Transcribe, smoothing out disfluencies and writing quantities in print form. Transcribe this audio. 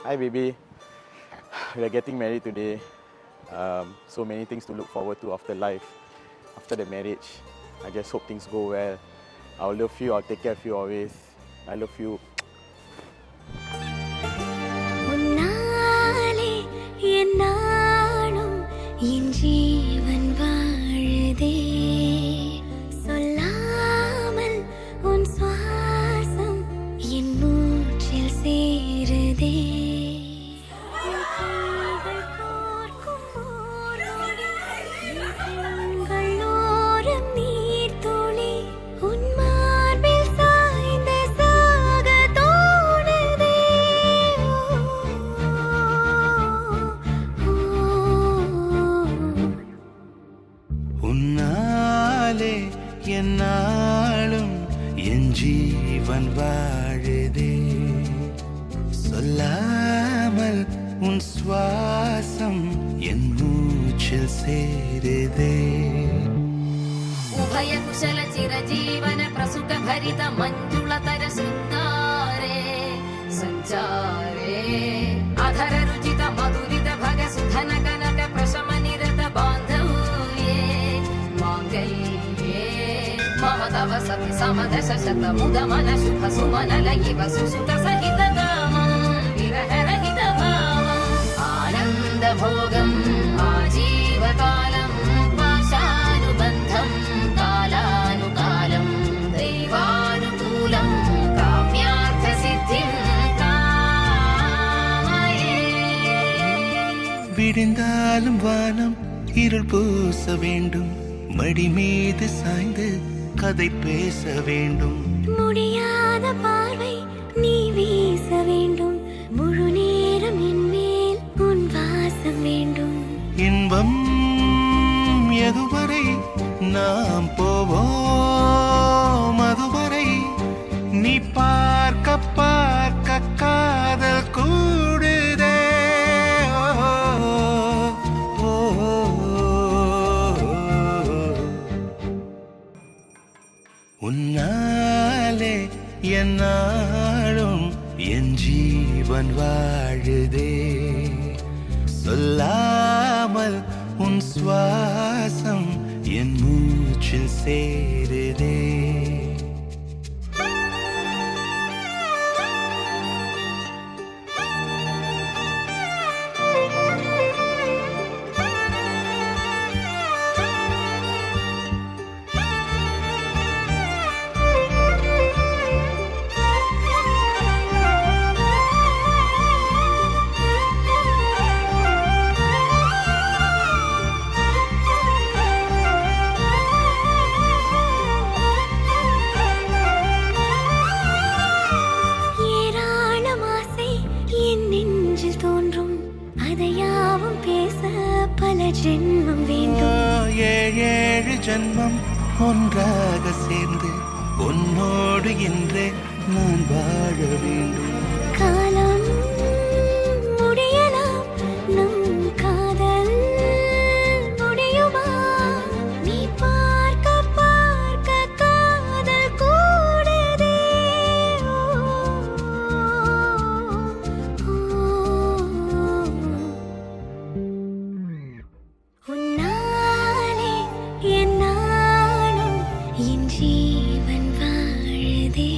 Hi baby, we are getting married today. So many things to look forward to after life, after the marriage. I just hope things go well. I'll love you, I'll take care of you always. I love you. உன்னாலே என் நாளும் என் ஜீவன் வாழுதே சொல்லாமல் உன் சுவாசம் என் மூச்சில் சேருதே உன்னாலே என் நாளும் என் ஜீவன் வாழுதே சொல்லாமல் உன் சுவாசம் என் மூச்சில் சேருதே உபய குஷல சிரஜீவன பிரசுக பரித மஞ்சுளதர சுந்தாரே சஞ்சாரே அதர ருச்சித மதுரித भग सुधन कनक प्रशम निरत बांधव्ये मांगल्ये मम तव सति समदश शत मुद मन शुभ सुमन लयिव सुसुत सहित कामं विरह रहित भावम् आनन्द भोगम् आजीवकालं पाशानुबन्धं कालानुकालं दैवानुकूलं काम्यार्थ सिद्धिं விடிந்தாலும் வானம் இருள் பூச வேண்டும் மடி மீது சாய்ந்து கதை பேச வேண்டும் முடியாத பார்வை நீ வீச வேண்டும் முழு நேரம் என் மேல் உன் வாசம் வேண்டும் இன்பம் எதுவரை நாம் போவோம் அதுவரை நீ பார்க்க பார்க்க காதல் கூடுதே உன்னாலே என் நாளும் என் ஜீவன் வாழுதே சொல்லாமல் உன் சுவாசம் என் மூச்சில் சேருதே பல ஜென்மம் வேண்டும் ஏழு ஜென்மம் ஒன்றாக சேர்ந்து உன்னோடு என்றே நான் வாழ வேண்டும் காலம் முடியலாம் நம் காதல் முடியுமா நீ பார்க்க பார்க்க காதல் கூடுதே உன்னாலே என் நாளும் என் ஜீவன் வாழுதே